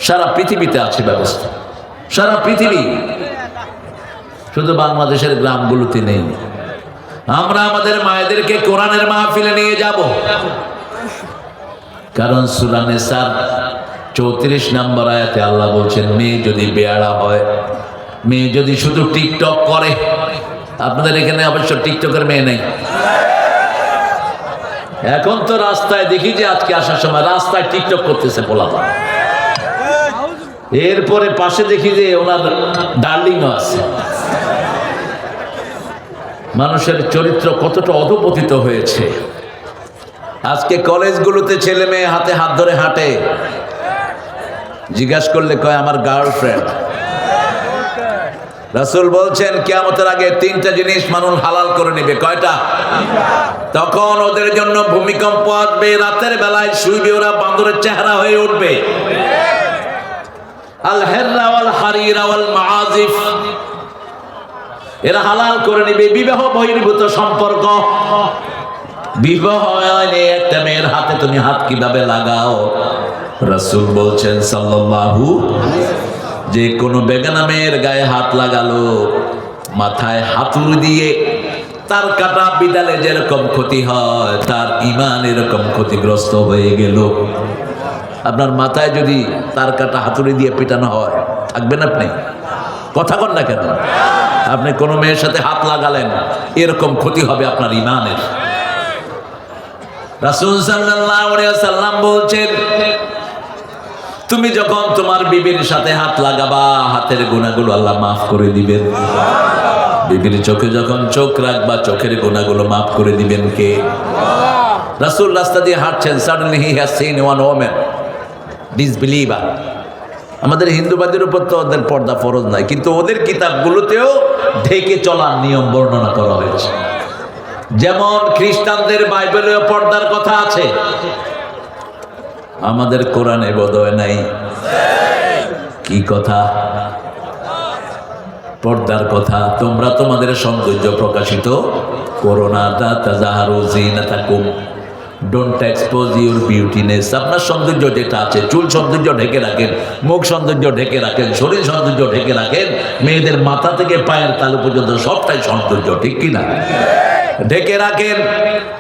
সারা পৃথিবীতে আছে ব্যবস্থা, সারা পৃথিবী, শুধু বাংলাদেশের গ্রামগুলোতে নেই। আমরা আমাদের মায়েদেরকে কোরআনের মাহফিলে নিয়ে যাব, কারণ সূরা নিসার 34 নম্বর আয়াতে আল্লাহ বলছেন, মেয়ে যদি বেয়াড়া হয়, মেয়ে যদি শুধু টিকটক করে। আপনাদের এখানে অবশ্য টিকটকের মেয়ে নেই। এখন তো রাস্তায় দেখি যে আজকে আসার সময় রাস্তায় টিকটক করতেছে পোলাপা। এরপরে পাশে দেখি যে ওনার ডার্লিংও আছে। মানুষের চরিত্র কতটা অধপতিত হয়েছে। আজকে কলেজগুলোতে ছেলে মেয়ে হাতে হাত ধরে হাঁটে, জিজ্ঞাসা করলে কয় আমার গার্লফ্রেন্ড। রাসূল বলছেন কিয়ামতের আগে 3টা জিনিস মানুষ হালাল করে নেবে। কয়টা? তখন ওদের জন্য ভূমিকম্প আসবে, রাতের বেলায় শুইবে ওরা, বান্দরের চেহারা হয়ে উঠবে। আল হিররা ওয়াল হারিরা ওয়াল মাআজিফ, এরা হালাল করে নেবে বিবাহ বহির্ভূত সম্পর্ক। বিবাহ হয়নি, একটা মেয়ের হাতে তুমি হাত কিভাবে লাগাও? রাসূল বলছেন সাল্লাল্লাহু, যে কোনো বেগানা মেয়ের গায়ে হাত লাগালো, মাথায় হাতুড়ি দিয়ে তার কাটা বিড়ালে যেরকম ক্ষতি হয়, তার ঈমান এরকম ক্ষতিগ্রস্ত হয়ে গেল। আপনার মাথায় যদি তার কাটা হাতুড়ি দিয়ে পিটানো হয়, থাকবেন আপনি? কথা কন না কেন? আপনি কোনো মেয়ের সাথে হাত লাগালেন, এরকম ক্ষতি হবে আপনার ঈমানের। রাসূল সাল্লাল্লাহু আলাইহি ওয়াসাল্লাম বলছেন, তুমি যখন তোমার বিবির সাথে হাত লাগাবা, হাতের গুনাহগুলো আল্লাহ মাফ করে দিবেন। বিবির চোখে যখন চোখ রাখবা, চোখের গুনাহগুলো মাফ করে দিবেন কে? রাসূল রাস্তা দিয়ে হাঁটছেন, suddenly he has seen one woman, disbeliever। আমাদের হিন্দুবাদের উপর তো ওদের পর্দা ফরজ নাই, কিন্তু ওদের কিতাবগুলোতেও ঢেকে চলার নিয়ম বর্ণনা করা হয়েছে। যেমন খ্রিস্টানদের বাইবেলেও পর্দার কথা আছে, আমাদের কোরআনে বোধহয় নাই। কি কথা? পর্দার কথা। তোমরা তোমাদের সৌন্দর্য প্রকাশিত করো না, তাজাহারু জিনাতাকুম, ডোন্ট এক্সপোজ ইউর বিউটিনেস। আপনার সৌন্দর্য যেটা আছে, চুল সৌন্দর্য ঢেকে রাখেন, মুখ সৌন্দর্য ঢেকে রাখেন, শরীর সৌন্দর্য ঢেকে রাখেন, মেয়েদের মাথা থেকে পায়ের তালু পর্যন্ত সবটাই সৌন্দর্য, ঠিক কিনা? ঢেকে রাখেন।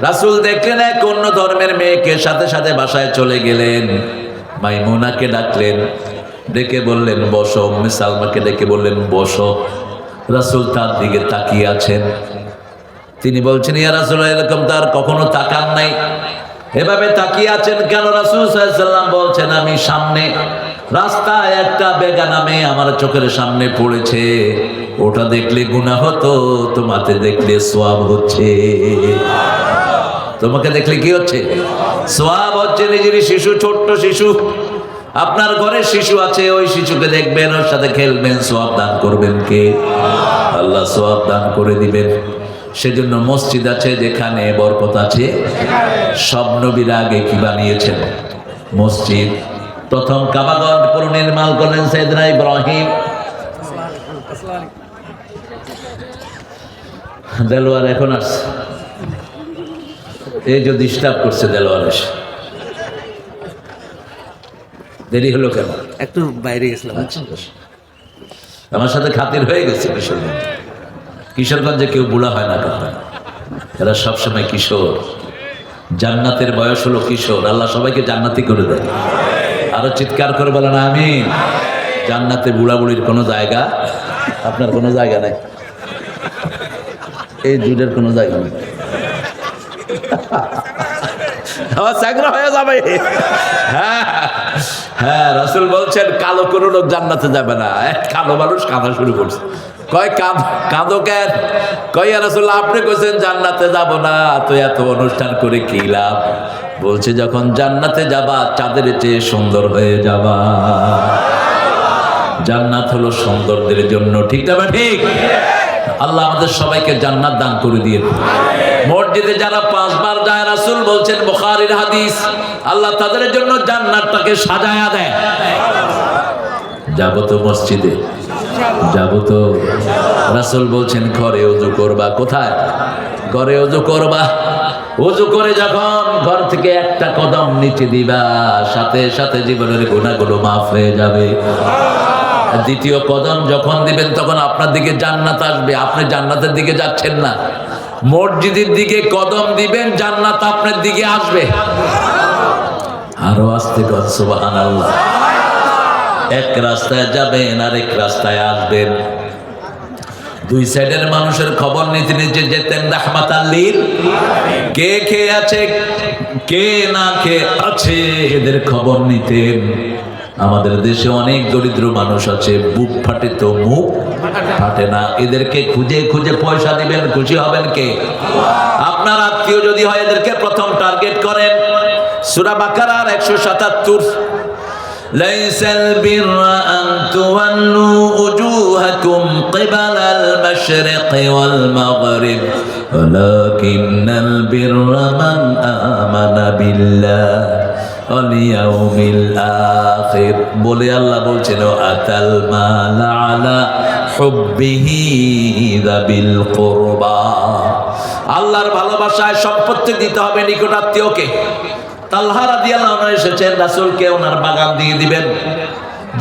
রাসূল দেখলেন এক অন্য ধর্মের মেয়েকে, সাথে সাথে বাসায় চলে গেলেন, মাইমুনাকে ডাকলেন, ডেকে বললেন বসো। উম্মে সালমাকে ডেকে বললেন বসো। রাসূল তার দিকে তাকিয়ে আছেন। তিনি বলছেন, ইয়া রাসূলুল্লাহ, এরকম তার কখনো তাকান নাই, এভাবে তাকিয়ে আছেন কেন? রাসূল সাল্লাল্লাহু আলাইহি ওয়াসাল্লাম বলছেন, আমি সামনে রাস্তায় একটা বেগানা মেয়ে আমার চোখের সামনে পড়েছে, ওটা দেখলে গুনাহ হতো, তোমাকে দেখলে সওয়াব হচ্ছে। তোমাকে দেখলে কি হচ্ছে? সওয়াব হচ্ছে। নিজের শিশু, ছোট্ট শিশু, আপনার ঘরে শিশু আছে, ওই শিশুকে দেখবেন, ওর সাথে খেলবেন, সওয়াব দান করবেন কে? আল্লাহ সওয়াব দান করে দিবেন। সেজন্য মসজিদ আছে যেখানে বরকত আছে। সব নবীর আগে কি বানিয়েছেন? মসজিদ। প্রথম কাবাগর পুনর্নির্মাণ করলেন সাইয়েদনা ইব্রাহিম। দেলোয়ার এখন আসছে, এই যে ডিস্টার্ব করছে দেলোয়ার এসে। দেরি হলো কেন? একটু বাইরে গেছিলাম। আমার সাথে খাতির হয়ে গেছে। কিশোরগঞ্জে কেউ বুড়া হয় না, এরা সবসময় কিশোর। জান্নাতের বয়স হলো কিশোর। আল্লাহ সবাইকে জান্নাতি করে দেয়। আরো চিৎকার করে বলেন আমিন। জান্নাতে বুড়া বুড়ির কোনো জায়গা, আপনার কোনো জায়গা নাই, এই দুধের কোনো জায়গা নেই। আমার চাকরা হয়ে যাবে। হ্যাঁ হ্যাঁ, রাসূল বলছেন কালো কোনো লোক জান্নাতে যাবে না। কালো মানুষ কাঁদা শুরু করছে। কয় কাঁদো কেন? কয় ইয়া রাসূলুল্লাহ, আপনি কইছেন জান্নাতে যাব না, তো এত অনুষ্ঠান করে কি লাভ? বলছে যখন জান্নাতে যাবা, চাঁদের চেয়ে সুন্দর হয়ে যাবা। জান্নাত হলো সুন্দরদের জন্য, ঠিক না? ঠিক। আল্লাহ আমাদের সবাইকে জান্নাত দান করে দিয়ে। মসজিদে যারা 5 বার যায়, রাসূল বলছেন, বুখারীর হাদিস, আল্লাহ তাদের জন্য জান্নাতটাকে সাজায়া দেয়। যাবো তো মসজিদে, যাবো তো। রাসূল বলছেন ঘরে ওযু করবা। কোথায়? ঘরে ওযু করবা। ওযু করে যখন ঘর থেকে একটা কদম নিচে দিবা, সাথে সাথে জীবনের গুনাহগুলো মাফ হয়ে যাবে। দ্বিতীয় কদম যখন দিবেন, তখন আপনার দিকে জান্নাত আসবে। আপনি জান্নাতের দিকে যাচ্ছেন না, মসজিদের দিকে কদম দিবেন, জান্নাত আপনার দিকে আসবে। আরো আস্তে কর সুবহানাল্লাহ। এক রাস্তায় যাবেন, আরেক রাস্তায় আসবেন। দুই সাইডের মানুষের খবর নিতে নিতে যেতেন রাহমাতাল লিল। কে খেয়ে আছে, কে না খেয়ে আছে, এদের খবর নিতেন। আমাদের দেশে অনেক দরিদ্র মানুষ আছে, বুক ফাটে তো মুখ ফাটে না। এদেরকে খুঁজে খুঁজে পয়সা দিবেন, খুশি হবেন কে? আপনার আত্মীয় যদি হয়, এদেরকে প্রথম টার্গেট করেন। সূরা বাকারার 177। লাইসাল বিররা আন তুওয়াল্লু উজুহাকুম কিবালাল মাশরিকি ওয়াল মাগরিব ওয়ালাকিন্নাল বিররা মান আমানা বিল্লাহ ওয়াল ইয়াউমিল আখির। বলে আল্লাহ বলছেন, আতাল মাল আলা হুব্বিহি যাবিল কুরবা। আল্লাহর ভালোবাসায় সম্পত্তি দিতে হবে নিকটাত্মীয়কে। তালহা রাদিয়াল্লাহু আনহু এসেছেন, রাসূলকে ওনার বাগান দিয়ে দিবেন।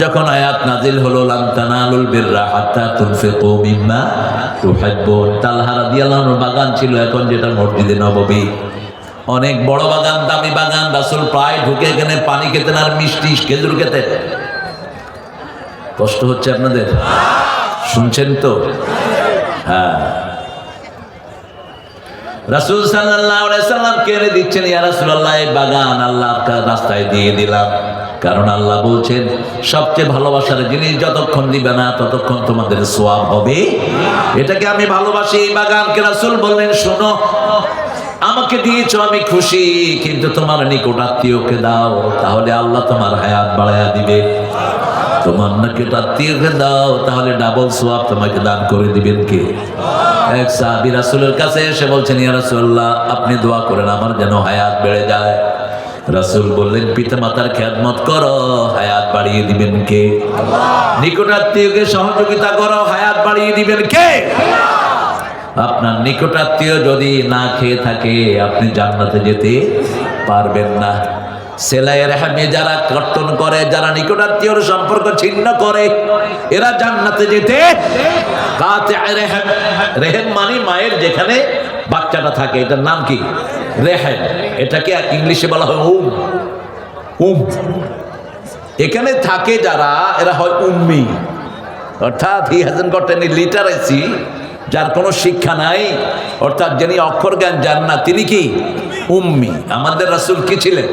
যখন আয়াত নাজিল হলো, লান তানালুল বিররা হাত্তা তুনফিকু মিম্মা তুহিব্বুন। তালহা রাদিয়াল্লাহু আনহুর বাগান ছিল এখন যেটা মসজিদে নববী, অনেক বড় বাগান, দামি বাগান। রাসূল প্রায় ঢুকে এখানে পানি খেতেন আর মিষ্টি খেজুর খেতেন। কষ্ট হচ্ছে আপনাদের? শুনছেন তো? হ্যাঁ। রাসূল সাল্লাল্লাহু আলাইহি সাল্লাম কেড়ে দিচ্ছেন, ইয়া রাসূলুল্লাহ এই বাগান আল্লাহর রাস্তায় দিয়ে দিলাম, কারণ আল্লাহ বলছেন সবচেয়ে ভালোবাসার জিনিস যতক্ষণ দিবে না ততক্ষণ তোমাদের সওয়াব হবে। এটাকে আমি ভালোবাসি এই বাগানকে। রাসূল বললেন শোনো, আমাকে দিয়েছো আমি খুশি, কিন্তু তোমার নিকট আত্মীয়কে দাও, তাহলে আল্লাহ তোমার হায়াত বাড়ায়া দিবে। তোমার নিকট আত্মীয়কে দাও, তাহলে ডাবল সওয়াব তোমাকে দান করে দিবেন কে? এক সাহাবী রাসূলের কাছে এসে বলছেন, ইয়া রাসূলুল্লাহ আপনি দোয়া করেন আমার যেন হায়াত বেড়ে যায়। রাসূল বললেন পিতামাতার খেদমত করো, হায়াত বাড়িয়ে দিবেন কে? নিকট আত্মীয়কে সহযোগিতা করো, হায়াত বাড়িয়ে দিবেন কে? আপনার নিকট আত্মীয় যদি না খেয়ে থাকে আপনি জান্নাতে যেতে পারবেন না। সেলাই রেহমে যারা কর্তন করে, যারা নিকট আত্মীয়র সম্পর্ক ছিন্ন করে, এরা জান্নাতে যেতে রেহেম। রেহেম মানে মায়ের যেখানে বাচ্চাটা থাকে, এটার নাম কি? রেহেম। এটাকে ইংলিশে বলা হয় উম। এখানে থাকে যারা, এরা হয় উম্মি, অর্থাৎ হি হ্যাজন্ট গট এনি লিটারেসি, যার কোনো শিক্ষা নাই, অর্থাৎ যিনি অক্ষর জ্ঞান জান না তিনি কি? উম্মি। আমাদের রাসূল কি ছিলেন?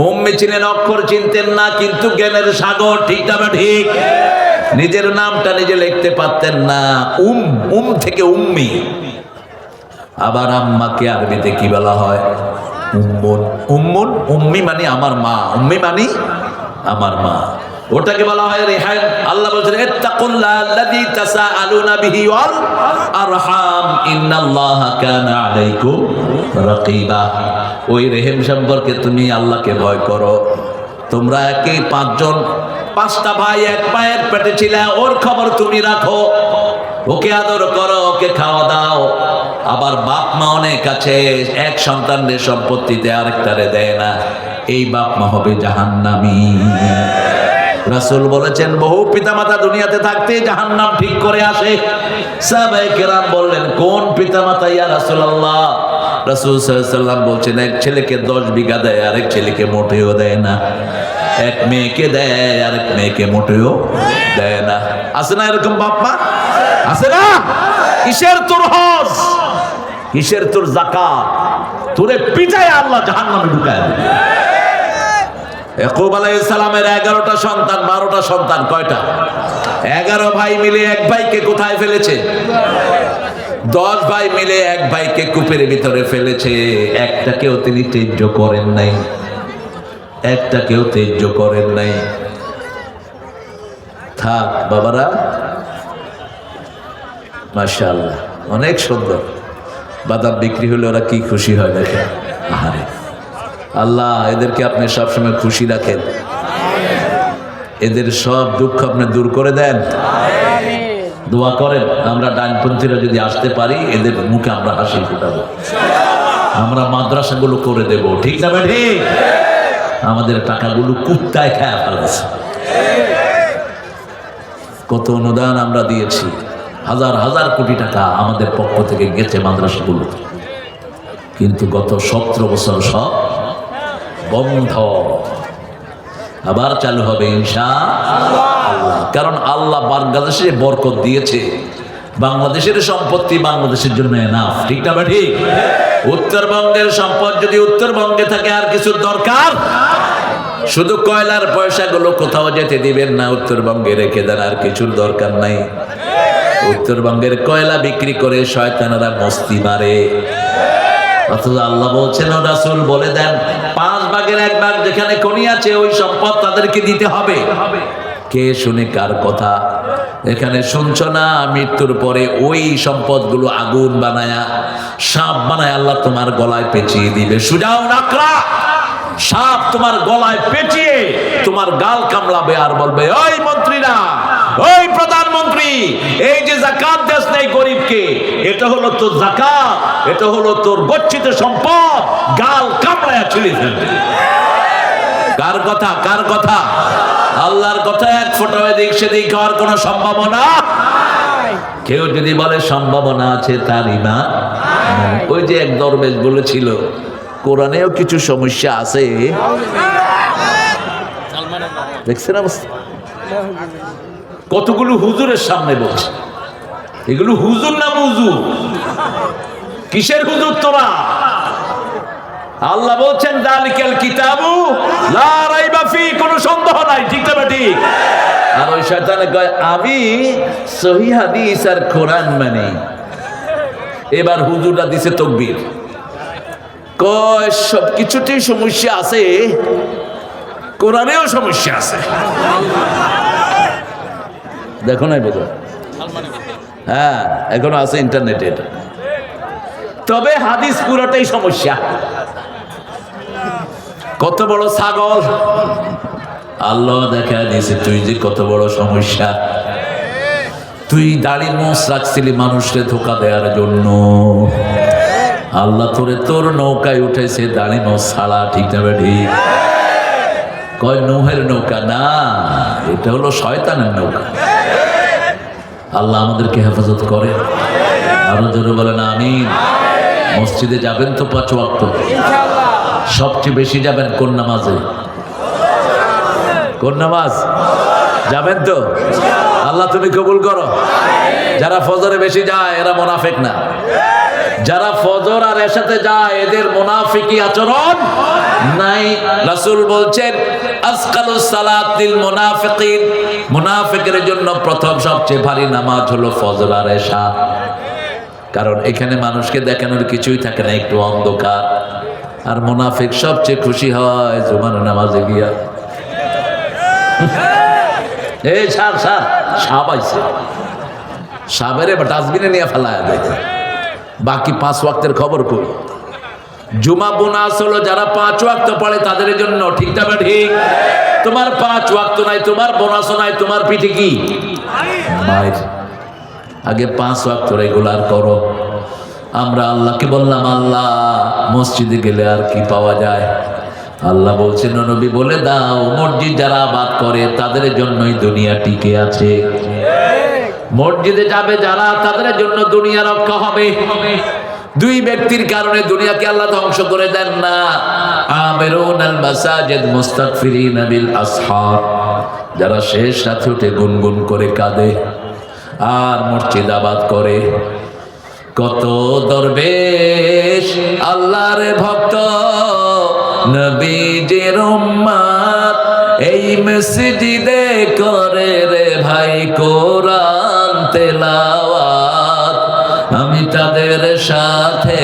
উম্মি ছিলেন, অক্ষর চিনতেন না কিন্তু জ্ঞানের সাগর। ঠিক না ঠিক? নিজের নামটা নিজে লিখতে পারতেন না, থেকে উম্মি। আবার আম্মাকে আরবিতে কি বলা হয়? উম্মুন। উম্মুন, উম্মি মানে আমার মা, উম্মি মানে আমার মা, ওটাকে বলা হয় রেহান। আল্লাহ বলছেন ইত্তাকুল্লাহ আল্লাযী তাসাআলুনা বিহি ওয়াল আরহাম ইন্নাল্লাহা কানা আলাইকুম রাকীবা। ওই রেহেম সম্পর্কে তুমি আল্লাহকে ভয় করো। তোমরা একে পাঁচজন, পাঁচটা ভাই এক মায়ের পেটে ছিলে, ওর খবর তুমি রাখো, ওকে আদর করো, ওকে খাওয়া দাও। আবার বাপ মা অনেক আছে, এক সন্তানের সম্পত্তিতে আরেকটারে দেয় না, এই বাপ মা হবে জাহান্নামী। রাসূল বলেছেন বহু পিতামাতা দুনিয়াতে থাকতে জাহান্নাম ঠিক করে আসে। সাহাবায়ে কেরাম বললেন কোন পিতামাতা ইয়া রাসূলুল্লাহ? রাসূল সাল্লাল্লাহু আলাইহি ওয়াসাল্লাম বলছেন এক ছেলেকে 10 বিঘা দেয়, আরেক ছেলেকে মোটেও দেয় না। এক মেয়েকে দেয়, আরেক মেয়েকে মোটেও দেয় না। আছে না এরকম বাপ মা? আছে না? কিসের তোর হজ, কিসের তোর যাকাত? তোরে পিটায় আল্লাহ জাহান্নামে ঢুকায় দেবে। ইয়াকুব আলাইহিস সালামের 11টা সন্তান, 12টা সন্তান, কয়টা? 11 ভাই মিলে এক ভাইকে কোথায় ফেলেছে? 10 ভাই মিলে এক ভাইকে কূপের ভিতরে ফেলেছে। একটাকেও তিনি ত্যায্য করেন নাই, একটাকেও ত্যায্য করেন নাই। থাক বাবারা, মাশাআল্লাহ অনেক সুন্দর। বাদাম বিক্রি হলে ওরা কি খুশি হয় দেখেন। আরে আল্লাহ এদেরকে আপনি সবসময় খুশি রাখেন, এদের সব দুঃখ আপনি দূর করে দেন। দোয়া করেন আমরা ডানপন্থীরা যদি আসতে পারি, এদের মুখে আমরা হাসি ফুটাবো, আমরা মাদ্রাসাগুলো করে দেব। ঠিক না ভাই? আমাদের টাকাগুলো কুত্তায় খায় ফেলেছে। কত অনুদান আমরা দিয়েছি, হাজার হাজার কোটি টাকা আমাদের পক্ষ থেকে গেছে মাদ্রাসাগুলো, কিন্তু গত 17 বছর সব বন্ধ। আবার চালু হবে ইনশাআল্লাহ, কারণ আল্লাহ বাংলাদেশে বরকত দিয়েছে। বাংলাদেশের সম্পত্তি বাংলাদেশের জন্য এনাফ। ঠিক না ঠিক? উত্তরবঙ্গের সম্পদ যদি উত্তরবঙ্গে থাকে, আর কিছুর দরকার? শুধু কয়লার পয়সাগুলো কোথাও যেতে দিবেন না, উত্তরবঙ্গে রেখে দেন, আর কিছুর দরকার নাই। উত্তরবঙ্গের কয়লা বিক্রি করে শয়তানেরা মস্তি মারে। অথচ আল্লাহ বলছেন ও রাসূল বলে দেন 5 ভাগের 1 ভাগ যেখানে খনি আছে ওই সম্পদ তাদেরকে দিতে হবে। কে শুনে কার কথা? এখানে শুনছো না? মৃত্যুর পরে ওই সম্পদগুলো আগুন বানায়া, সাপ বানায় আল্লাহ তোমার গলায় পেঁচিয়ে দিবে। সুজাও নাকরা সাপ তোমার গলায় পেঁচিয়ে তোমার গাল কামড়াবে আর বলবে, ওই মন্ত্রীরা, ওই প্রধানমন্ত্রী, এই যে যাকাত দেশ নেই গরিবকে, এটা হলো তোর যাকাত, এটা হলো তোর গচ্ছিত সম্পদ, গাল কামড়ায়া চলে ফেলবে। কার কথা? কার কথা? আল্লাহর কথা। এক ফোঁটা এদিক সেদিক হওয়ার কোনো সম্ভাবনা। কেউ যদি বলে সম্ভাবনা আছে তার ঈমান নাই। ওই যে এক দরবেশ বলেছিল কোরআনেও কিছু সমস্যা আছে, দেখছেন অবস্থা। কতগুলো হুজুরের সামনে বলছে, এগুলো হুজুর না মুজুর? কিসের হুজুর তোরা? আল্লাহ বলছেন যালিকাল কিতাবু লা রাইবা ফি, কোনো সন্দেহ নাই, ঠিক না ঠিক? আর ওই শয়তানে কয় আমি সহিহ হাদিস আর কোরআন মানি। এবার হুজুররা দিছে তাকবীর, কয় সব কিছুতেই সমস্যা আছে, কোরআনেও সমস্যা আছে। দেখো নাই বোঝো? হ্যাঁ, এখনো আছে ইন্টারনেটে এটা। তবে হাদিস পুরোটাই সমস্যা। কত বড় ছাগল আল্লাহ দেখা দিয়েছে, তুই যে কত বড় সমস্যা। তুই দাড়ি মোষ রাখছিলি মানুষকে ধোকা দেওয়ার জন্য, আল্লাহ তোরে তোর নৌকায় উঠেছে দাড়ি মোষ ছাড়া, ঠিক না ঠিক? কয় নূহের নৌকা না, এটা হলো শয়তানের নৌকা। আল্লাহ আমাদেরকে হেফাজত করে। আরো জোরে বলেন আমিন। মসজিদে যাবেন তো 5 ওয়াক্ত? সবচেয়ে বেশি যাবেন কোন নামাজে? কোন নামাজ যাবেন তো? আল্লাহ তুমি কবুল করো। যারা ফজরে বেশি যায় এরা মুনাফিক না, যারা ফজর আর এশাতে যায় এদের মুনাফিকি আচরণ নাই। রাসূল বলছেন আসকালুস সালাতিল মুনাফিকিন, মুনাফিকের জন্য প্রথম সবচেয়ে ভারী নামাজ হলো ফজর আর এশা। কারণ এখানে মানুষকে দেখানোর কিছুই থাকে না, একটু অন্ধকার। আর মুনাফিক সবচেয়ে খুশি হয় জুমার নামাজে গিয়া। এই সাপ আইছে, সাপের ডাস্টবিনে নিয়ে ফেলায় দেয়। বাকি 5 ওয়াক্তের খবর কই? জুমা বোনাস হলো যারা 5 ওয়াক্ত পড়ে তাদের জন্য, ঠিক না ঠিক? তোমার 5 ওয়াক্ত নাই, তোমার বোনাসও নাই, তোমার পিঠে কি মাইর। আগে 5 ওয়াক্ত রেগুলার করো। আমরা আল্লাহকে বললাম আল্লাহ মসজিদে গেলে আর কি পাওয়া যায়? আল্লাহ বলছেন নবী বলে দাও মসজিদ যারা আবাদ করে তাদের জন্যই দুনিয়া টিকে আছে। মসজিদে যাবে যারা তাদের জন্য দুনিয়া রক্ষা হবে। 2 ব্যক্তির কারণে দুনিয়াকে আল্লাহ ধ্বংস করে দেন না। আমিরুনাল মাসাজিদ মুস্তাগফিরিনা বিল আসহার, যারা শেষ রাতে উঠে গুনগুন করে কাঁদে আর মসজিদ আবাদ করে। কত দরবেশ আল্লাহর ভক্ত নবীজির উম্মত এই মসজিদে করে রে ভাই কোরআন তেলাওয়াত। আমি তাদের সাথে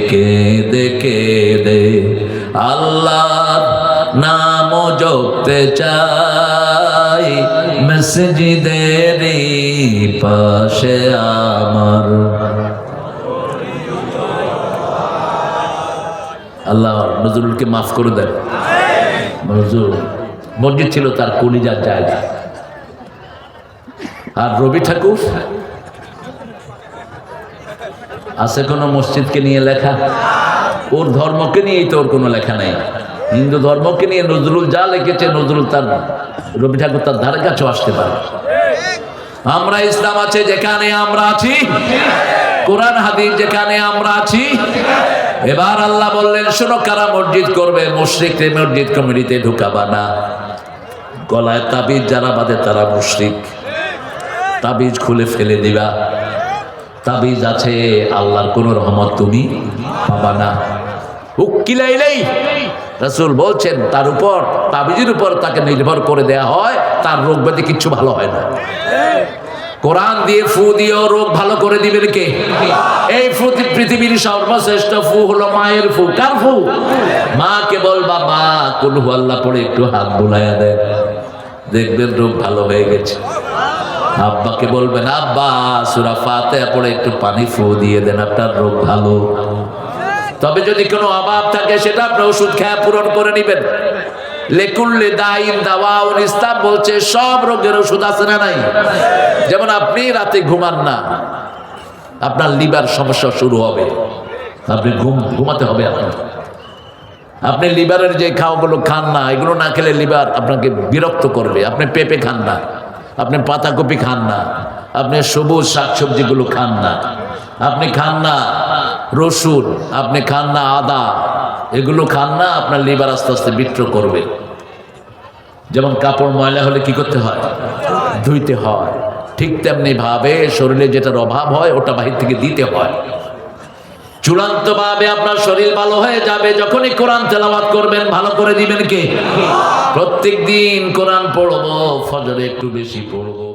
কেঁদে কেঁদে আল্লাহর নাম জপতে চাই মসজিদেরই পাশে আমার। আল্লাহ নজরুলকে মাফ করে দেন। নজরুল মসজিদ ছিল তার কলিজার জায়গা। আর রবি ঠাকুর আছে কোন মসজিদকে নিয়ে লেখা? ওর ধর্মকে নিয়েই তো ওর কোনো লেখা নেই। হিন্দু ধর্মকে নিয়ে নজরুল যা লিখেছে, নজরুল তার রবি ঠাকুর তার ধারে কাছেও আসতে পারে। আমরা ইসলাম আছে যেখানে আমরা আছি, কোরআন হাদিস যেখানে আমরা আছি। এবার আল্লাহ বললেন শোনো, কারা মসজিদ করবে মুশরিকদের মসজিদ কমিটিতে ঢুকাবা না। গলায় তাবিজ যারা বাঁধে তারা মুশরিক, তাবিজ খুলে ফেলে দিবা। তাবিজ আছে আল্লাহর কোন রহমত তুমি পাবা না। উকিলাইলেই রাসূল বলছেন তার উপর, তাবিজের উপর তাকে নির্ভর করে দেয়া হয়, তার রোগ ব্যাধি কিচ্ছু ভালো হয় না। কোরআন দিয়ে ফু দিয়েও রোগ ভালো করে দিবেন কে? এই ফু পৃথিবীর সর্বশ্রেষ্ঠ ফু হলো মায়ের ফু। কার ফু? মাকে বলবা মা কুল হুয়াল্লাহ পড়ে একটু হাত বুলাইয়া দেন, দেখবেন রোগ ভালো হয়ে গেছে। আব্বাকে বলবেন আব্বা সূরা ফাতিহা পড়ে একটু পানি ফু দিয়ে দেন, আপনার রোগ ভালো। তবে যদি কোনো অভাব থাকে সেটা আপনি ওষুধ খেয়ে পূরণ করে নেবেন। লেকুল্লি দাইন দাওয়াউন, ইসলাম বলছে সব রোগের ওষুধ আছে না নাই? যেমন আপনি রাতে ঘুমান না, আপনার লিভার সমস্যা শুরু হবে, আপনি ঘুমাতে হবে। আপনি লিভারের যে খাওয়াগুলো খান না, এগুলো না খেলে লিভার আপনাকে বিরক্ত করবে। আপনি পেঁপে খান না, আপনি পাতাকপি খান না, আপনি সবুজ শাকসবজিগুলো খান না, আপনি খান না রসুন, আপনি খান না আদা, এগুলো খান না, আপনার লিভার আস্তে আস্তে বিদ্রোহ করবে। যেমন কাপড় ময়লা হলে কি করতে হয়? ধুইতে হয়। ঠিক তেমনি ভাবে শরীরে যেটার অভাব হয় ওটা বাহির থেকে দিতে হয়। চূড়ান্ত ভাবে আপনার শরীর ভালো হয়ে যাবে যখনই কোরআন তেলাওয়াত করবেন। ভালো করে দিবেন কে? প্রত্যেক দিন কোরআন পড়বো, ফজরে একটু বেশি পড়বো।